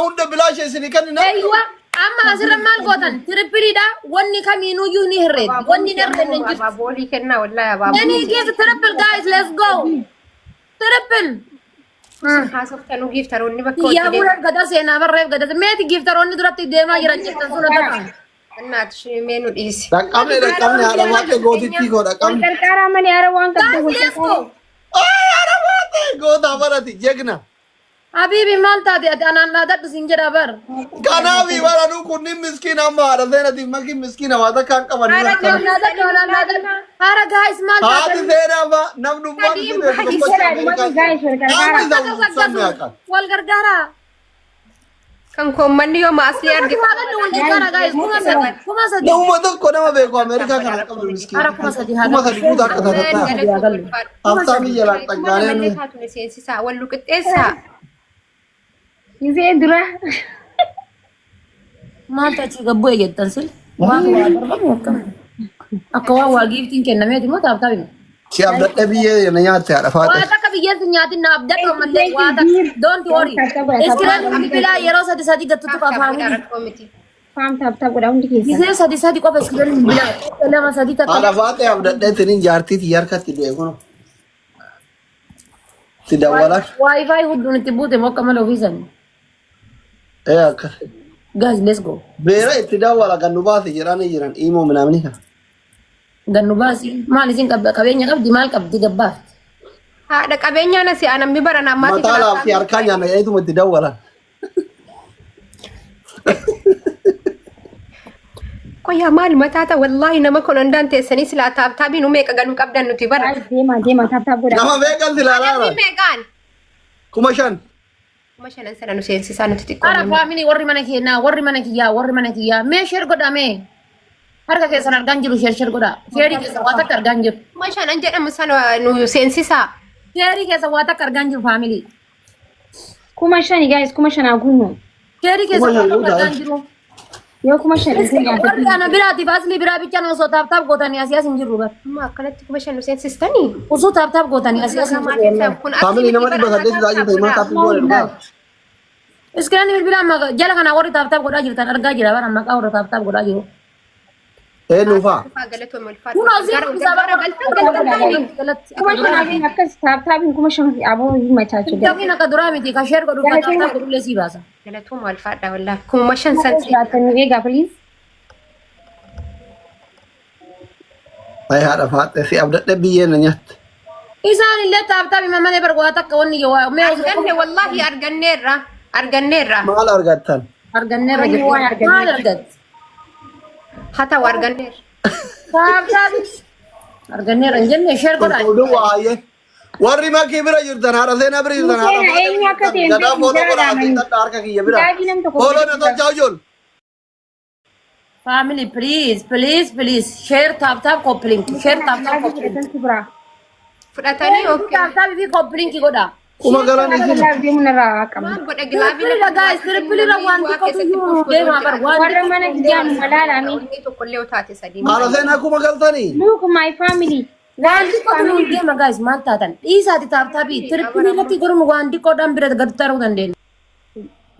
هون بلاش سني كان ايوه اما اسر مال قوتن تربلي دا وني كامينو يوني هرد وني نرد نجي بابولي كنا ولا يا بابا يعني كيف تربل جايز ليتس جو تربل حاسب كانوا جيفتروني بكون يا ولد قدا سينا بريف قدا ميت جيفتروني درتي ديما يرجع تنسونا تكان النات شيمين وديسي رقمني على ما تقولي تيجو رقمني كركارا من يروان كده ليتس جو على ما تقول أمرتي جينا حبيبي مالتا دي انا نادت سنجرا بر كنابي ولا نكون مسكين أما رزينا دي ما كي مسكين هذا كان كمان نادت هارا جايز مالتا هذا زينا ما نمنو ما والغرغرة كان كومني يوم أصلي أرجع لو ما ده كنا ما بيكو أمريكا كنا كم مسكين كما سدي بودا كذا أفتامي يلا تجارين واللو كتيسا يزيد درا ما تأتي قبوي جدا سل أكوا واجيب تين كنا ميت ما تابتابين siap dah biaya nanya tiada faham. Wata kabiya nyati na abda to mande wata don't worry. Iskiran kami bila yero sadi gattu to family. فهم تاب ولا عندك Gise sadi ko iskiran bila lama sadi ta. Ada faham abda dah tenin jarti tiar kat tidak kono. Tidak wala. Wi-Fi hudun tibute mo kamal ofisan. Akar. Guys, let's go. Bera tidak wala kan nubah jiran imo menamni ha. Ganubasi maal isin qabeenya qabdi maal qabdi gabbaaf haadha qabeenya na si anan bibara na mati matala fi arkanya na yaitu mutidawala ko ya mal matata wallahi nama ko ndan te sani sila tabi no me ka ganu qabdan no tibara ديما تاب ولا nama vegan silala megan kumashan kumashan an sana no sen si sana titikko ara family warri mana kiya me share godame harga kesan argan jiru share goda feri kesa wata kargan jiru kumashan an jeda musana no sen sisa feri kesa wata kargan jiru family كوما شاني جايز كوما شان أقولهم feri kesa wata kargan jiru يو كوما شان warri ana birati basli birabi chano so tap gotani asiya sinjiru bar ma kanat kumashan no sen sistani uso tap gotani asiya sinjiru family nama di bahasa desa aja tapi mata tapi boleh dah iskran bila ma jala kana warri tap goda jiru tan arga jira bar amma ka warri tap goda jiru nufa قالت ام الفات kuna zin sabara كوما شان أجي أكس تاب كوما شان أبو ما تاجي Tapi nak durami ti ka share godu ka tap godu lesi basa قالت ام الفات والله kumashan san لكن إيه قبليس ayah ada faham si abda dah biaya nanya isan ille tap mama ne bar wata ka wonni yo me arganne wallahi argannerra mahal argatan arganne rage mal argat hata warganner tap arganne ranjenne share godu Udah wahye warri ma kibira jirtan hara sena beri jirtan hara أي كتير jada follow kora kita tar ka kiya bira جاي نم تقول follow na to jauh jol family please share tap coupling share tap coupling كبرى fudatani okay tap fi coupling ki goda kuma garan isin لا دي من الراكم mal goda gilabi Pilih lah guys, pilih lah wanti kau tu you. Dia mabar wanti. ورا ما نجيان ملالا مين to kolle utati sadi hara sena kuma galtani look my family Wanti kau tu you dia guys, mata tan. Isa di tap tapi pilih lagi korang wanti kau dan berat gertar udan den.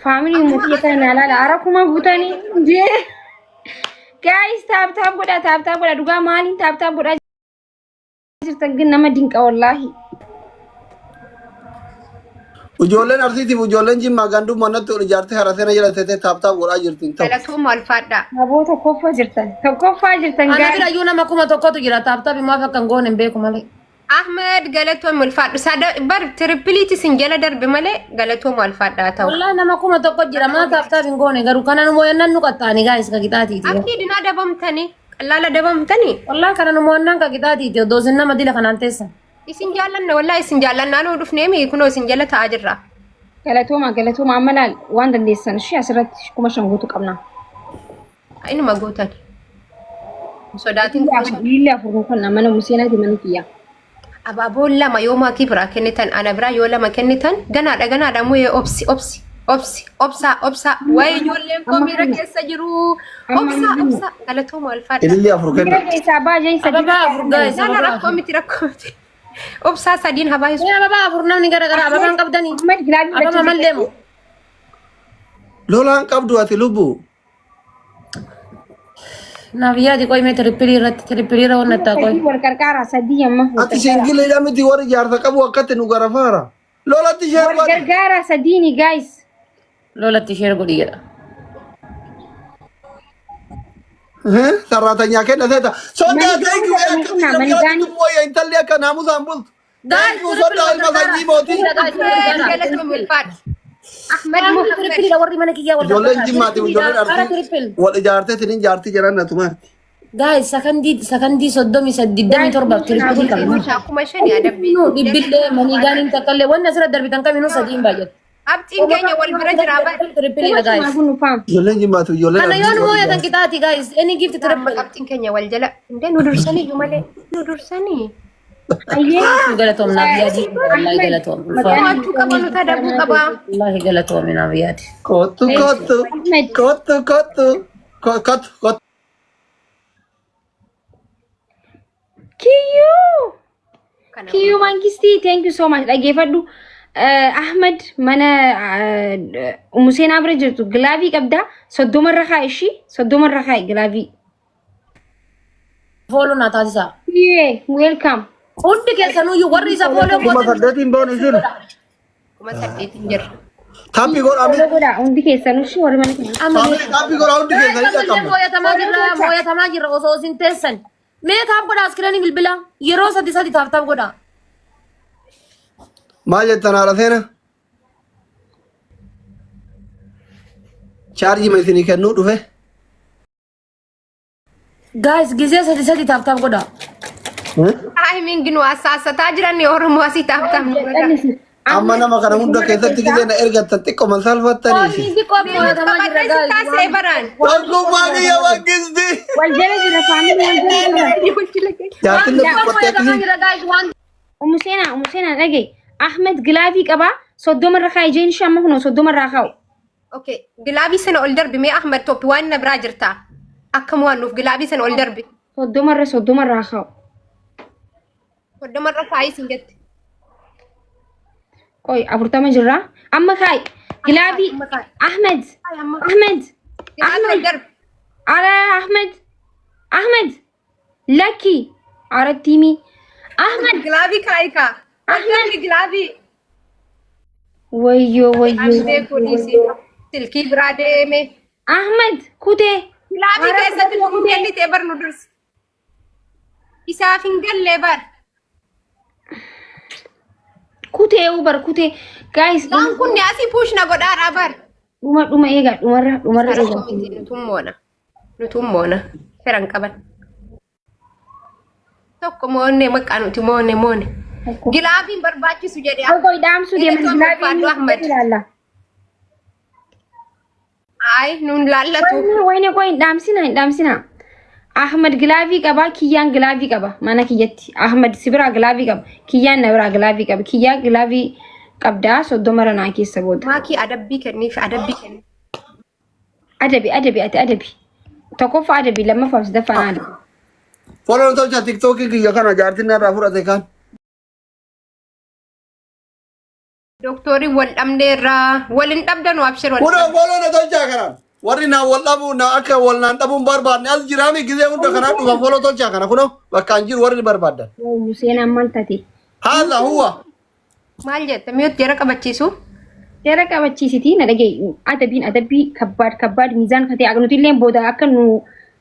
family mesti kita nalala arakuma butani je guys tap goda duga malin tap goda jirtan gin nama dinka wallahi ujolen arti ti ujolen jim magandu mana tu jarte hara sena jala tete tap gora jirtin tau قالت ام الفات abota kofa jirtan Anak guys kita you nama aku mah toko tu jira tap tapi maaf akan go nembe kumale. احمد قالت ام الفات ساده بر تربليتي سنجله درب ملي قالت ام الفات تو Wallahi nama aku mah toko jira mana tap tapi go ne garu kanan mo yanan nu kata ni guys ka kita ti. اكيد انا دبمتني لا دبمتني Wallahi kanan mo yanan ka kita ti. Dosen nama dila kanan tesa. isinjalanna wallahi isinjalanna no dufnemi kuno isinjala taajirra galatoma amalal waan dandeessan shi asirratti kuma shan guutu qabna inu magootani sodatin lilla furun kun amana museenati mankiya ababoon lama yooma kibra kennitan ana bira yoo lama kennitan ganaadha muyee obsa waa'ee ijoolleen koo miira keessa jiru obsa galatooma alfaadha ililli afur kenna isaa baajee isa Ababa afur guys. sana rakkoo miti obsa sadiin habaa Ya ababa afur namni gara ababa qabdani. Ahmed Gilabi Ababa mallemu. Lolaan qabdu ati lubbu. Nabiyaadi qoy mee trippilii raawwan nattaa qoy. Wal qarqaara sadii amma. Ati singilidha miti warri jaarsa qabu akkatti nu garafaara. Lolatti ishee Wal gargaara sadiini guys. Lolatti ishee godhiyedha. ሰራተኛ ከነተታ ሶዳ ታይክ ወይ እንተል ከናሙ ሳምቡል ዳይኩ ሶዳ አልማሳጂ ሞቲ አህመድ ሙሐመድ ወሪ መነኪያ ወላ ጆለን ጅማቲ ጆለን አርቲ ወደ ጃርቴ ትንን ጃርቲ ጀራነቱ ማር ጋይ ሰከንዲ ሶዶሚ ሰዲደሚ ቶርባ ትሪፕል ቀበ አኩማ ሸኒ አደቢ ዲብለ መኒጋኒን ተከለ ወነ ስለ ደርቢተን ከሚኑ ሰዲን ባጀት abtiin keenya wal bira jira ba trippil guys ጆለን ጅማቱ ጆለን kana yoon moo yatan kitaati guys any gift trippil abtiin keenya wal jala inde nu dursanii yumale nu dursanii Ayyee. galatom nabiyaadi wallahi galatom waatu qabanu tadabu qaba wallahi galatom nabiyaadi kotu kotu kotu kotu kotu kotu Kiyu Mangisti, thank you so much. Dhaggeeffadhu. Ahmed mana Museen Abra jirtu gilaavii qabda. Soddomarra kaa ishii. Soddomarra kaa gilaavii. follow na taasisa Yeah, welcome. hundi keessanuyyuu warri isa follow kuma saddeetiin boonu isin kuma saddeetiin jirra taappi godhame Godha hundi keessanuu ishii warri mana keenya. taappi godha hundi keessanii qaqqabu mooyatamaa jirra osoo isin teessan mee taap godha askiranii bilbila yeroo sadi taaf godha maal jettan haala seena chaarjii ma isinii kennuu dhufe guys gisee sadi taaf godha ay min ginu asaasataa jiran oromoo asii taaftaaf Dhannisi. amma nama kana hunda keessatti gisee na ergattan xiqqoo man salfattanii isin taasee baraan tokkummaa kiyya wangisti Wal jala jira faamilii jaartin qottee akkasii Umuseenaa dhagee. Ahmed gilaavii qabaa. Soddomarra kaa ijeen ishee amma kunoo soddomarraa kaa'u. okay gilaabii sana ol darbi mee ahmed toppi waan na biraa jirta akkam waan nuuf gilaabii sana ol darbi Soddomarraa kaa'u. soddomarra kaayis hin jette Qoy 40 jirraa. Amma kaa'i. Gilaavii. Ahmed. Ahmed. gilaabii ol darbi Ara Ahmed. Lucky. Ara Timi. Ahmed. gilaabii kaayi kaa ahmed gilaabii Wayyo. Amdee kudhiisi silkii biraa deeme Ahmed. Kutee. gilaabii keessatti nu kennitee bar nu dursi isaaf hin gallee bar Kutee. Guys. waan kun asii puush na godhaadhaa bar Dhuma eegaa. Dhumarra eegaa. nutummoona firan qaban tokko moonne maqaa nuti moonne gilaabiin barbaachisu jedhe Qoy dhaamsu deeman gilaavii ilaalla. ay nun laallatu Wayne qoy hin dhaamsina. Ahmed gilaavii qaba. Kiyyaan gilaavii qaba. Mana kiyyatti. Ahmed sibiraa gilaavii qaba. Kiyyaan na biraa gilaavii qaba. Kiyyaa gilaavii qabdaa 30 naa keessa booda. maakii adabbii kenniif adabbii kenni Adabi. Tokkoffaa adabi lammaffaa sadaffaa adabi. follow tolcha tiktokii kiyya kana jaartin narraa fudhate kan doktorii wal dhabneerraa walin dhabdanu abshir wal kuna follow na tolcha kana warri na wal dhabu na akka wal naan dhabuun barbaadne as jiraami gisee hunda kana dhufa follow tolcha kana kuno bakka hin jiru warri barbaadan Seenaan maal taate? haala huwa maal jette mi'oot jara qabachiisu Seera qabachiisiti na dhagee adabii kabbaad miizaan katee nuti illee booda akka nu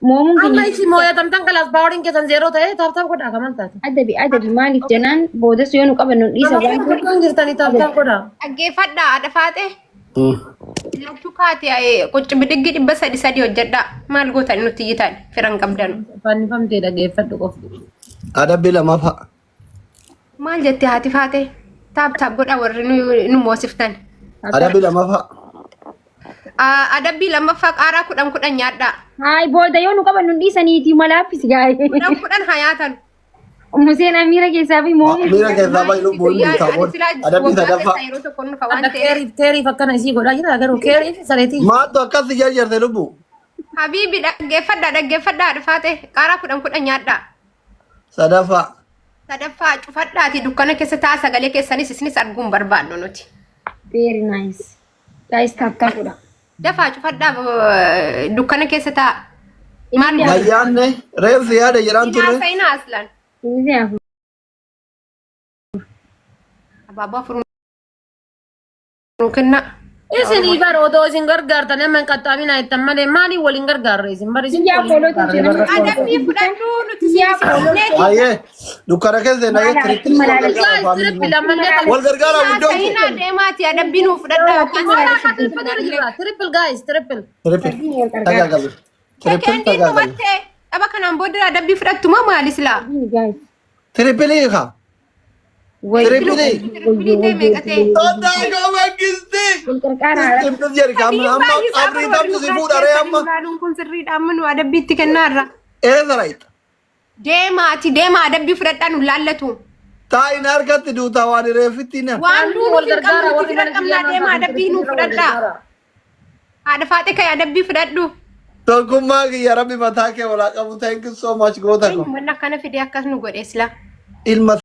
moomuun amma keenya isi mooyatamtan kalaas baawariin keessan zeeroo ta'e taaf godha kaman taate adabi maaliif jenaan boodas yoo nu qaban nu dhiisa waan kan jirtanii taaf godha dhaggeeffadhaa adhafaate lachuu kaate qucci bidiggi 300 hojjedhaa maal gootan nutti iyyitan firan qabdanu fannifamtee dhageeffadhu qofti adabbii lamaffa maal jette haati faate taap godha warri nu moosiftan adabbii lamaffa adabbii lammaffaa qaaraa 10 nyaadhaa Hai booda yoo nu qaban nu dhiisaniiti malaaffis gaa'e. 10 hayaatan Museen miira keessaa fi moomu. miira keessaa baay'ee lubbuun taa'uun adabbii sadaffaa yeroo tokko nu fa waan akka ta'eef keeriif akkana isii godhaa jira garuu keeriif sareetii maattu akkas jajjarte lubbu habiibi dhaggeeffadhaa dhufaate qaaraa 10 nyaadhaa sadaffaa sadaffaa cufadhaati dukkana keessa ta'a sagalee keessanis isinis arguun barbaannu nuti Very nice. Guys tap godha. دفع فدا دكانه كيستا مال Ayyaanne reefsi yaada jedhaan turre. سينا اصلا بابا فروكنا Isin ibar odo isin gargaartan amma qaxxaamina ittan malee maali waliin gargaarre isin bari isin ادبي فدانو نتي Ayyee dukkana keessa na yetti trippil ammallee wal gargaara guddoo. سينا ديماتي ادبي نو فددا trippil guys trippil Trippil tagaagalu. Trippil كان دي tagaagalu. مت ابا كان بودر ادبي فدتو ما مال اسلا Trippilii haa. Trippilii. Tadaaga mangisti. Trippil jedhi amma abrii tamtu si fuudharee amma. كن سري دامنو ادبي تكنارا Eessa rayita. ديماتي ديما ادبي فددانو لالتو Taayin harkatti duutaa waan reeffitti na. waan duunu firqamnu firqamna deema adabbii nu fudhadha haadha faate kay adabbii fudhadhu Tokkummaa kiyya rabbi mataa kee walaa qabu. Thank you so much goota ko. wanna kana fide akkas nu godhe isla Ilma